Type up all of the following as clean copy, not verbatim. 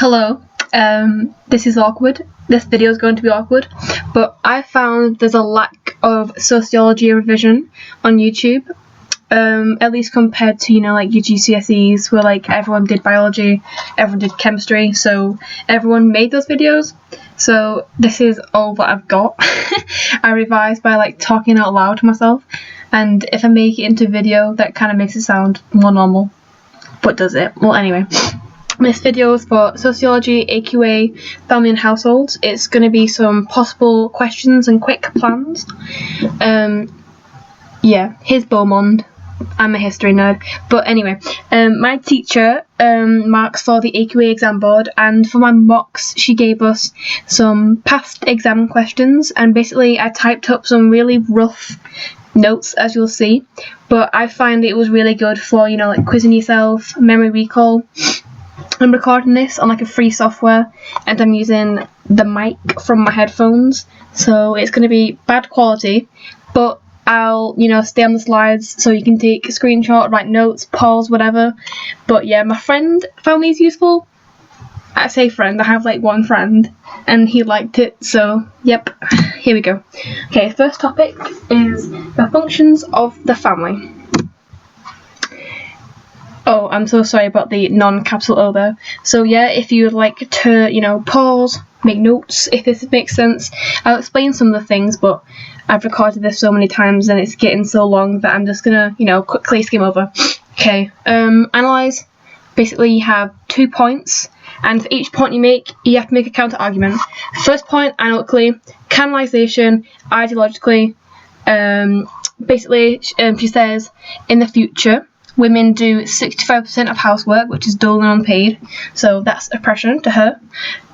Hello, this is awkward. This video is going to be awkward, but I found there's a lack of sociology revision on YouTube, at least compared to, like your GCSEs where like everyone did biology, everyone did chemistry, so everyone made those videos. So this is all that I've got. I revised by like talking out loud to myself, and if I make it into video, that kind of makes it sound more normal. But does it? Well, anyway. This video is for Sociology, AQA, Family and Households. It's going to be some possible questions and quick plans. Here's Beaumont. I'm a history nerd. But anyway, my teacher marks for the AQA exam board, and for my mocks she gave us some past exam questions, and basically I typed up some really rough notes, as you'll see, but I find it was really good for, like quizzing yourself, memory recall. I'm recording this on like a free software, and I'm using the mic from my headphones, so it's going to be bad quality, but I'll stay on the slides so you can take a screenshot, write notes, pause, whatever. But yeah, my friend found these useful. I say friend, I have like one friend, and he liked it, so yep, here we go. Okay, first topic is the functions of the family. Oh, I'm so sorry about the non-capital O there. So yeah, if you would like to, pause, make notes, if this makes sense, I'll explain some of the things, but I've recorded this so many times and it's getting so long that I'm just gonna, quickly skim over. Okay, analyse. Basically, you have 2 points, and for each point you make, you have to make a counter-argument. First point, analytically, canalisation, ideologically. She says, in the future, women do 65% of housework, which is dull and unpaid, so that's oppression to her.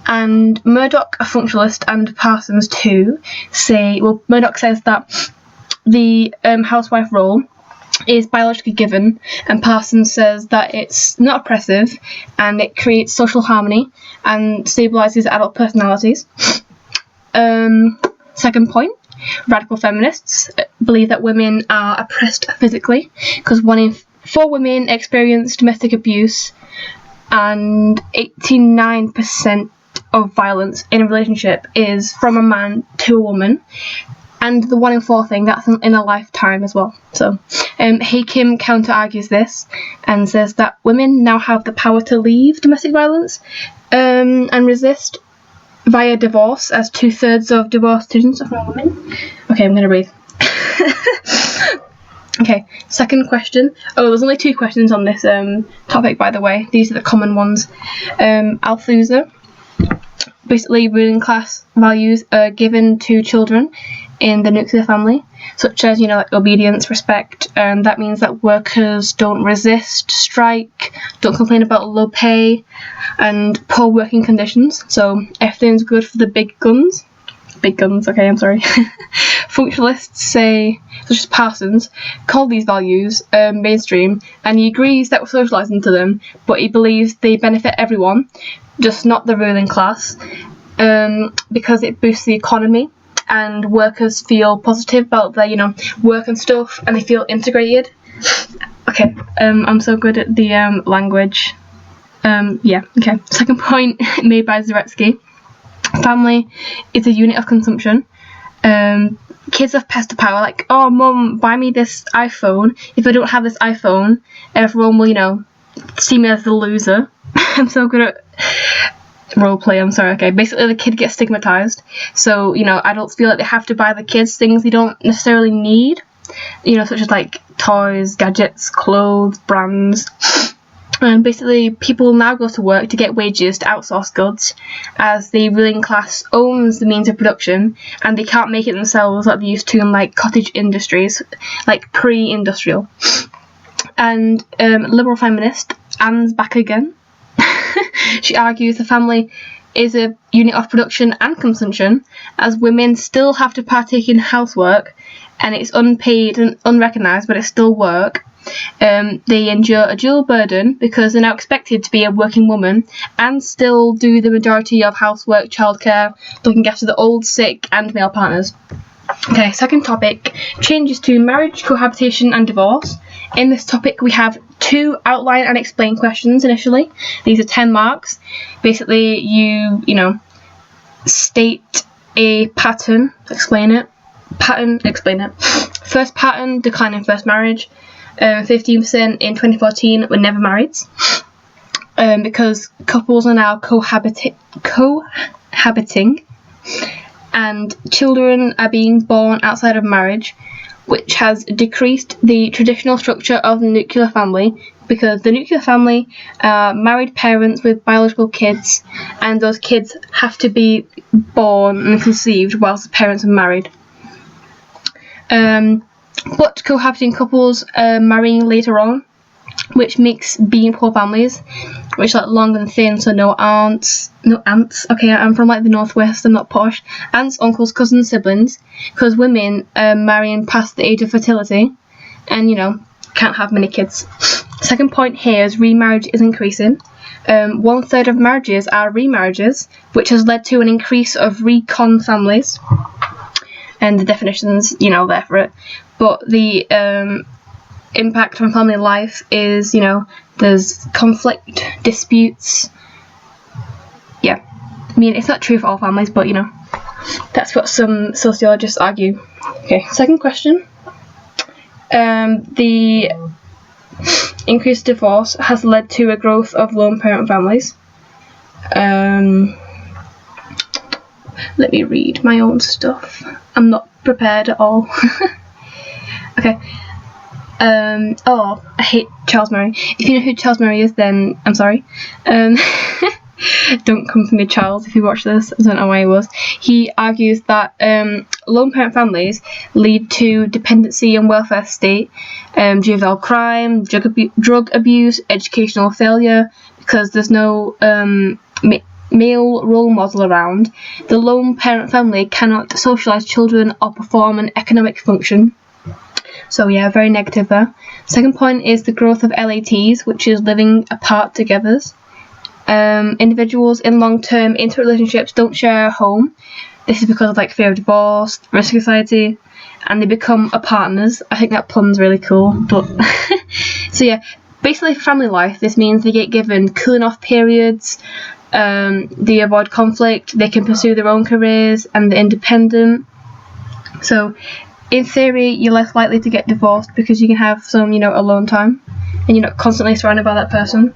And Murdoch, a functionalist, and Parsons too Murdoch says that the housewife role is biologically given, and Parsons says that it's not oppressive and it creates social harmony and stabilises adult personalities. Second point, radical feminists believe that women are oppressed physically because 1 in 4 women experience domestic abuse, and 89% of violence in a relationship is from a man to a woman, and the 1 in 4 thing, that's in a lifetime as well. So Kim counter-argues this and says that women now have the power to leave domestic violence and resist via divorce, as 2/3 of divorced students are from women. Okay, I'm gonna breathe. Okay, second question. Oh, there's only 2 questions on this topic, by the way. These are the common ones. Althuser. Basically, ruling class values are given to children in the nuclear family, such as, like obedience, respect, and that means that workers don't resist, strike, don't complain about low pay and poor working conditions. So everything's good for the big guns. Big guns, okay, I'm sorry. Functionalists say, such as Parsons, call these values mainstream, and he agrees that we're socialising to them, but he believes they benefit everyone, just not the ruling class, because it boosts the economy and workers feel positive about their, work and stuff, and they feel integrated. Okay, I'm so good at the language. Okay. Second point made by Zaretsky. Family is a unit of consumption. Kids have passed the power, like, oh, mum, buy me this iPhone. If I don't have this iPhone, everyone will, see me as the loser. I'm so good at roleplay, I'm sorry. Okay, basically the kid gets stigmatized, so adults feel like they have to buy the kids things they don't necessarily need, such as like toys, gadgets, clothes, brands. And basically people now go to work to get wages to outsource goods, as the ruling class owns the means of production and they can't make it themselves like they used to in like cottage industries, like pre-industrial. And liberal feminist Anne's back again. She argues the family is a unit of production and consumption, as women still have to partake in housework, and it's unpaid and unrecognised, but it's still work. They endure a dual burden because they're now expected to be a working woman and still do the majority of housework, childcare, looking after the old, sick, and male partners. Okay, second topic, changes to marriage, cohabitation, and divorce. In this topic we have 2 outline and explain questions initially. These are 10 marks. Basically, you state a pattern, explain it. First pattern, decline in first marriage. 15% in 2014 were never married. Because couples are now cohabiting, and children are being born outside of marriage, which has decreased the traditional structure of the nuclear family, because the nuclear family are married parents with biological kids, and those kids have to be born and conceived whilst the parents are married. But cohabiting couples are marrying later on, which makes being poor families, which are long and thin, so no aunts. Okay, I'm from like the northwest, I'm not posh. Aunts, uncles, cousins, siblings, because women are marrying past the age of fertility, and can't have many kids. Second point here is remarriage is increasing. 1/3 of marriages are remarriages, which has led to an increase of recon families, and the definitions there for it. But the impact on family life is, there's conflict, disputes. Yeah, I mean, it's not true for all families, but that's what some sociologists argue. Okay, second question. The increased divorce has led to a growth of lone parent families. Let me read my own stuff. I'm not prepared at all. Okay. I hate Charles Murray. If you know who Charles Murray is, then I'm sorry. Don't come for me, Charles, if you watch this. I don't know why he was. He argues that lone parent families lead to dependency and welfare state, juvenile crime, drug abuse, educational failure, because there's no male role model around. The lone parent family cannot socialise children or perform an economic function. So yeah, very negative there. Second point is the growth of LATs, which is living apart together. Individuals in long-term interrelationships don't share a home. This is because of fear of divorce, risk anxiety, and they become partners. I think that pun's really cool. But so yeah, basically for family life, this means they get given cooling off periods. They avoid conflict. They can pursue their own careers, and they're independent. So in theory, you're less likely to get divorced because you can have some, alone time, and you're not constantly surrounded by that person.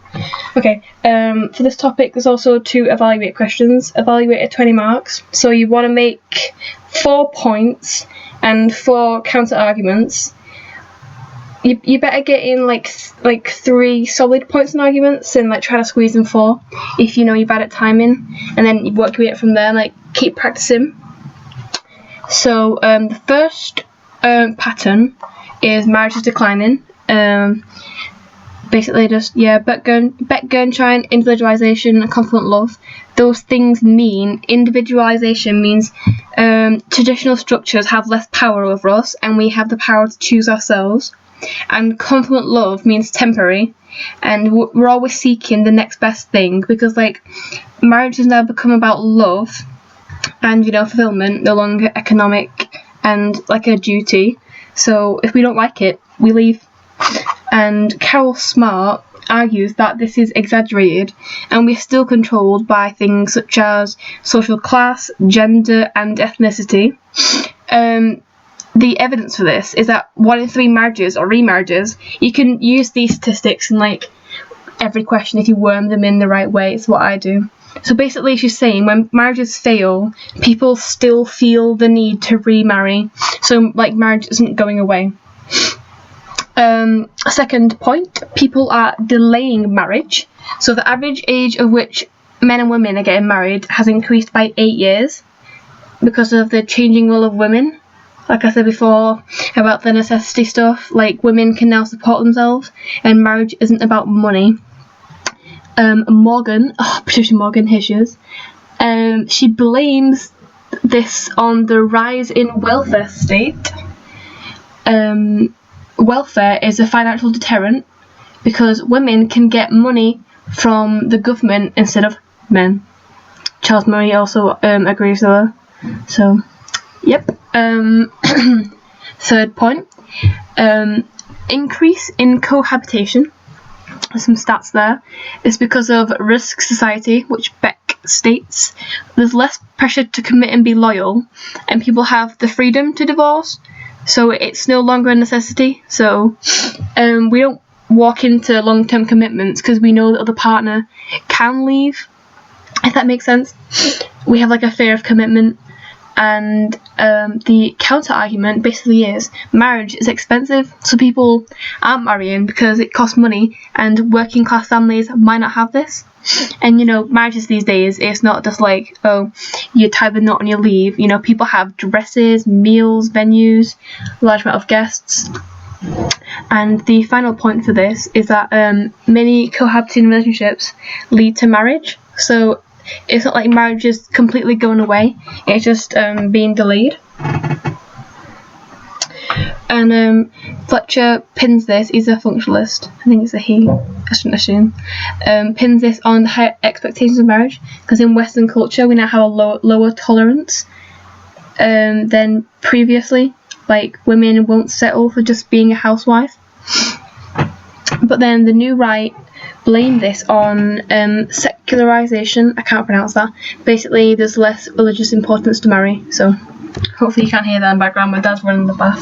Okay, for this topic, there's also 2 evaluate questions. Evaluate at 20 marks. So you want to make 4 points and 4 counter arguments. You better get in like 3 solid points and arguments, and try to squeeze in 4 if you're bad at timing, and then you work your way up from there. Keep practicing. So the first pattern is marriage is declining. Basically just Beck-Gernstein, individualization, and confident love. Those things mean individualization means traditional structures have less power over us, and we have the power to choose ourselves. And confident love means temporary, and we're always seeking the next best thing, because marriage has now become about love and fulfillment, no longer economic and a duty. So if we don't like it, we leave. And Carol Smart argues that this is exaggerated, and we're still controlled by things such as social class, gender, and ethnicity. The evidence for this is that 1 in 3 marriages or remarriages, you can use these statistics in every question if you worm them in the right way. It's what I do. So basically she's saying when marriages fail, people still feel the need to remarry. So marriage isn't going away. Second point, people are delaying marriage. So the average age of which men and women are getting married has increased by 8 years because of the changing role of women. Like I said before about the necessity stuff, women can now support themselves, and marriage isn't about money. Patricia Morgan, here she is. She blames this on the rise in welfare state. Welfare is a financial deterrent because women can get money from the government instead of men. Charles Murray also agrees with her. So, yep. Third point, increase in cohabitation. some stats there. It's because of risk society, which Beck states there's less pressure to commit and be loyal, and people have the freedom to divorce, so it's no longer a necessity. So we don't walk into long-term commitments because we know that the other partner can leave, if that makes sense. We have like a fear of commitment. And the counter argument basically is marriage is expensive, so people aren't marrying because it costs money, and working class families might not have this. And marriages these days, it's not just like, oh, you tie the knot and you leave. People have dresses, meals, venues, large amount of guests. And the final point for this is that many cohabiting relationships lead to marriage. So it's not like marriage is completely going away, it's just being delayed. And Fletcher pins this, he's a functionalist, I think it's a he, I shouldn't assume, pins this on high expectations of marriage, because in Western culture we now have a lower tolerance than previously. Like, women won't settle for just being a housewife. But then the new right blame this on secularization. I can't pronounce that. Basically, there's less religious importance to marry. So hopefully you can't hear that in the background. My dad's running the bath.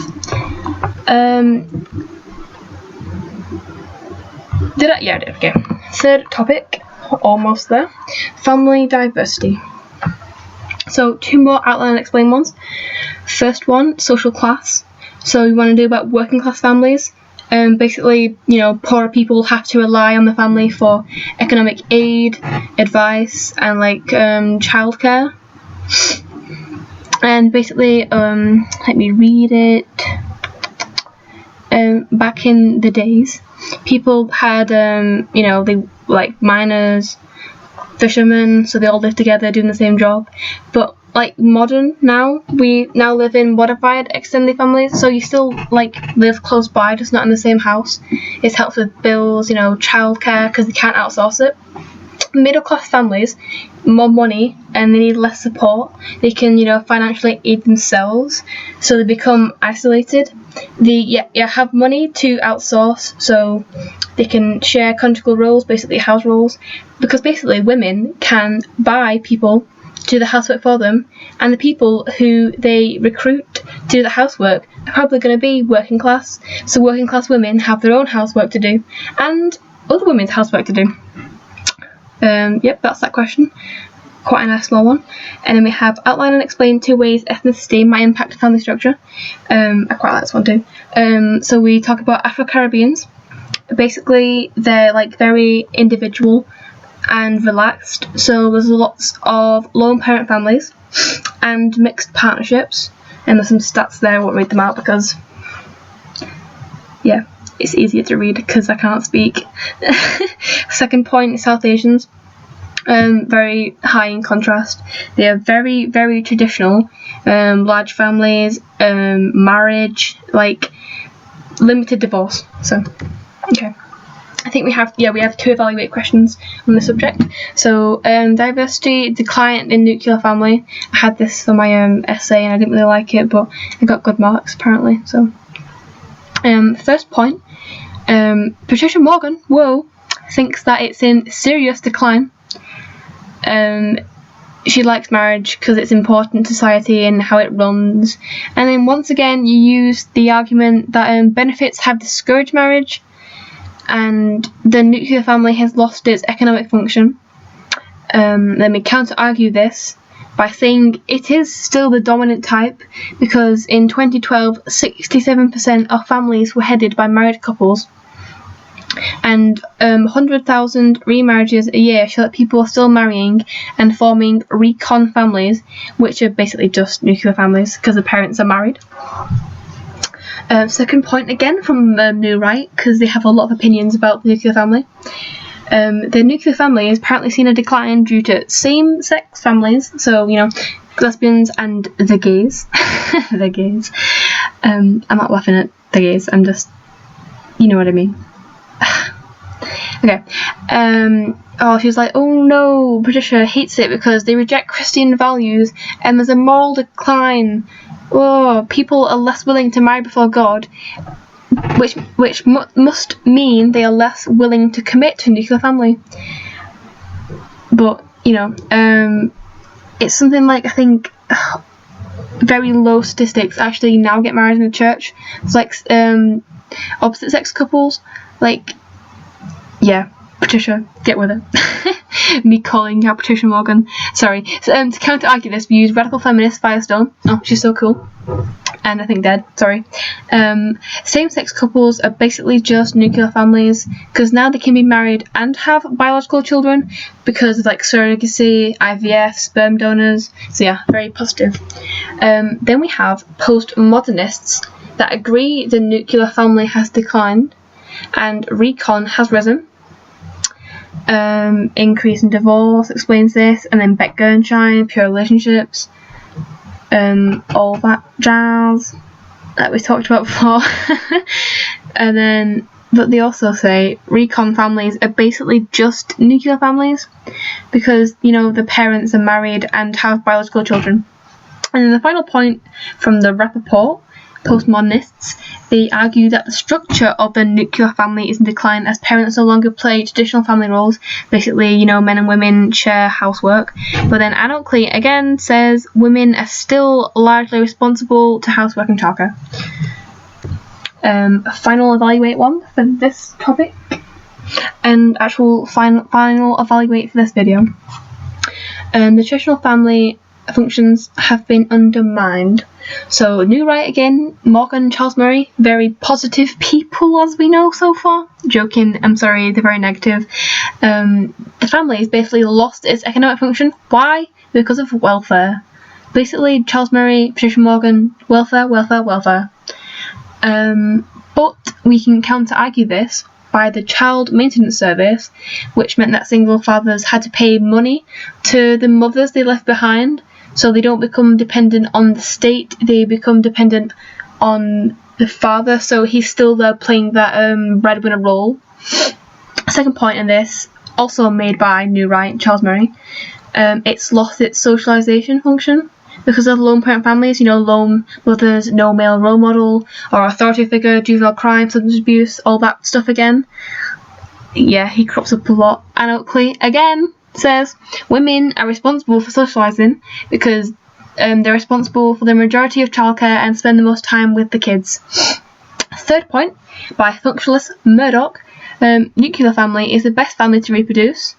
Did I? Yeah, I did. Okay. Third topic, almost there. Family diversity. So 2 more outline and explain ones. First one, social class. So we want to do about working class families. Basically, poorer people have to rely on the family for economic aid, advice, and childcare. And basically, let me read it. Back in the days, people had, they miners, fishermen, so they all live together doing the same job. But modern now, we now live in modified extended families, so you still live close by, just not in the same house. It helps with bills, childcare, because they can't outsource it. Middle class families, more money, and they need less support. They can financially aid themselves, so they become isolated. They have money to outsource, so they can share conjugal roles, basically house roles, because basically women can buy people to do the housework for them, and the people who they recruit to do the housework are probably going to be working class. So working class women have their own housework to do, and other women's housework to do. Yep, that's that question. Quite a nice small one. And then we have outline and explain 2 ways ethnicity might impact family structure. I quite like this one too. So we talk about Afro-Caribbeans. Basically, they're very individual and relaxed. So there's lots of lone parent families and mixed partnerships. And there's some stats there. I won't read them out because, yeah, it's easier to read because I can't speak. Second point, South Asians. Very high in contrast. They are very, very traditional. Large families, marriage, limited divorce. So, okay. I think we have 2 evaluate questions on the subject. So, diversity decline in nuclear family. I had this for my essay and I didn't really like it, but I got good marks apparently. So, first point, Patricia Morgan, thinks that it's in serious decline. She likes marriage because it's important to society and how it runs. And then once again, you use the argument that benefits have discouraged marriage, and the nuclear family has lost its economic function. Let me counter-argue this by saying it is still the dominant type, because in 2012, 67% of families were headed by married couples, and 100,000 remarriages a year show that people are still marrying and forming recon families, which are basically just nuclear families because the parents are married. Second point, again from the New Right, because they have a lot of opinions about the nuclear family. The nuclear family has apparently seen a decline due to same-sex families, so, lesbians and the gays. The gays. I'm not laughing at the gays, I'm just, you know what I mean. Okay. She was like, oh no, Patricia hates it because they reject Christian values and there's a moral decline. Oh, people are less willing to marry before God. which must mean they are less willing to commit to a nuclear family. But it's something like, I think, very low statistics actually now get married in the church. It's like opposite sex couples. Like, yeah, Patricia, get with it. Me calling out Patricia Morgan. Sorry. So, to counter argue this, we use radical feminist Firestone. Oh, she's so cool. And I think dead. Sorry. Same-sex couples are basically just nuclear families, because now they can be married and have biological children because of like surrogacy, IVF, sperm donors. So yeah, very positive. Then we have postmodernists that agree the nuclear family has declined and recon has risen. Increase in divorce explains this, and then Beck Gernshine, pure relationships, all that jazz that we talked about before. And then, but they also say recon families are basically just nuclear families because, the parents are married and have biological children. And then the final point from the Rappaport, postmodernists, they argue that the structure of the nuclear family is in decline as parents no longer play traditional family roles. Basically, men and women share housework. But then Anokli again says women are still largely responsible to housework and childcare. Final evaluate one for this topic, and actual final evaluate for this video. The traditional family functions have been undermined. So New Right again, Morgan and Charles Murray, very positive people as we know so far. Joking, I'm sorry, they're very negative. The family has basically lost its economic function. Why? Because of welfare. Basically, Charles Murray, Patricia Morgan, welfare. But we can counter-argue this by the Child Maintenance Service, which meant that single fathers had to pay money to the mothers they left behind. So they don't become dependent on the state, they become dependent on the father, so he's still there playing that breadwinner role. Second point in this, also made by New Right, Charles Murray, it's lost its socialisation function because of lone parent families, lone mothers, no male role model or authority figure, juvenile crime, substance abuse, all that stuff again. Yeah, he crops up a lot. And Oakley, again, says women are responsible for socialising because they're responsible for the majority of childcare and spend the most time with the kids. Third point, by functionalist Murdoch, nuclear family is the best family to reproduce.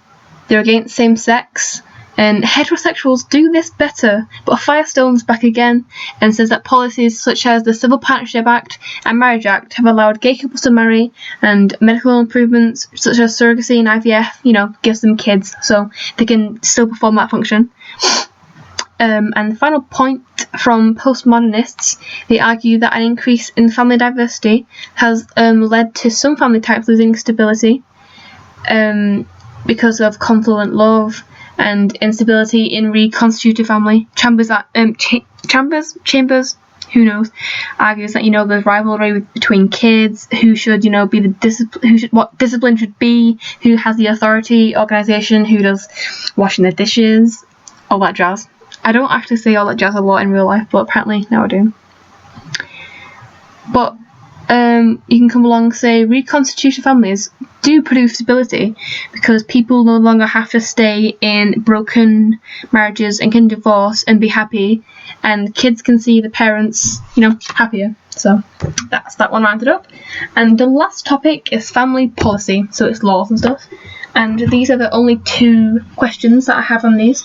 They're against same-sex, and heterosexuals do this better, but Firestone's back again and says that policies such as the Civil Partnership Act and Marriage Act have allowed gay couples to marry, and medical improvements such as surrogacy and IVF, gives them kids, so they can still perform that function. And the final point from postmodernists, they argue that an increase in family diversity has led to some family types losing stability because of confluent love and instability in reconstituted family. Chambers, who knows, argues that there's rivalry between kids, who should be the what discipline should be, who has the authority, organisation, who does washing the dishes, all that jazz. I don't actually say all that jazz a lot in real life, but apparently now I do. But you can come along and say reconstituted families do produce stability because people no longer have to stay in broken marriages and can divorce and be happy, and kids can see the parents, happier. So that's that one rounded up. And the last topic is family policy, so it's laws and stuff. And these are the only two questions that I have on these,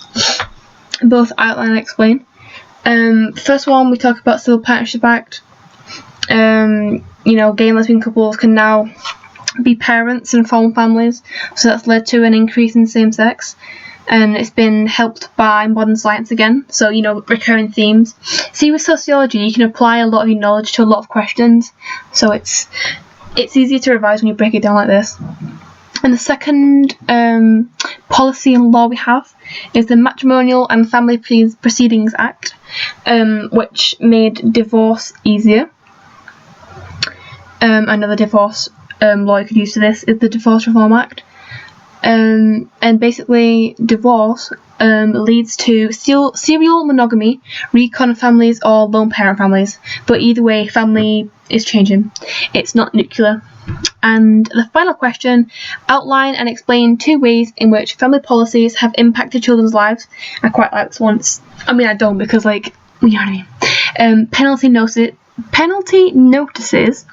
both outline and explain. First one, we talk about Civil Partnership Act. Gay and lesbian couples can now be parents and form families, so that's led to an increase in same-sex, and it's been helped by modern science again, so recurring themes. See, with sociology you can apply a lot of your knowledge to a lot of questions, so it's easier to revise when you break it down like this. And the second policy and law we have is the Matrimonial and Family Proceedings Act, which made divorce easier. Another divorce law you could use for this is the Divorce Reform Act. And basically divorce leads to serial monogamy, recon families, or lone parent families. But either way, family is changing. It's not nuclear. And the final question, outline and explain 2 ways in which family policies have impacted children's lives. I quite like this one. I mean, I don't, because, like, you know what I mean. Penalty notices,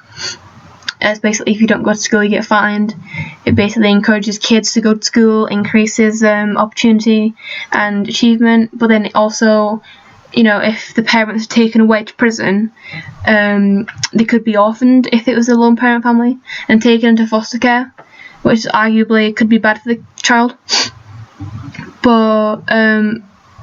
as basically if you don't go to school you get fined. It basically encourages kids to go to school, increases opportunity and achievement, but then it also, you know, if the parents are taken away to prison, they could be orphaned if it was a lone parent family and taken into foster care, which arguably could be bad for the child. But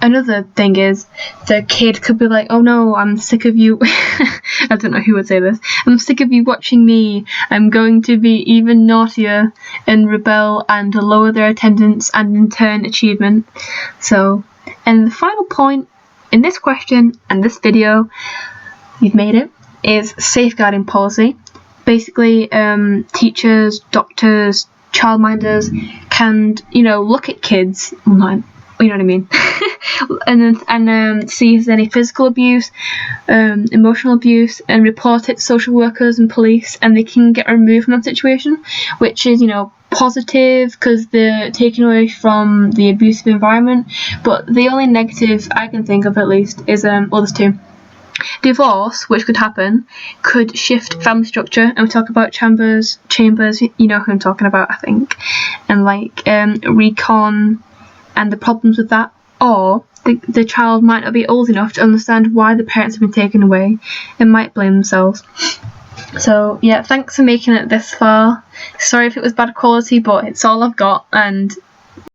another thing is the kid could be like, oh no, I'm sick of you. I don't know who would say this. I'm sick of you watching me. I'm going to be even naughtier and rebel and lower their attendance and in turn achievement. So, and the final point in this question and this video, you've made it, is safeguarding policy. Basically, teachers, doctors, childminders can, you know, look at kids online, you know what I mean, and see if there's any physical abuse, emotional abuse, and report it to social workers and police, and they can get removed from that situation, which is, you know, positive because they're taken away from the abusive environment. But the only negative I can think of, at least, is well, there's 2. Divorce, which could happen, could shift family structure, and we talk about chambers, you know who I'm talking about, I think, and like recon and the problems with that. Or the child might not be old enough to understand why the parents have been taken away and might blame themselves. So yeah, thanks for making it this far. Sorry if it was bad quality, but it's all I've got, and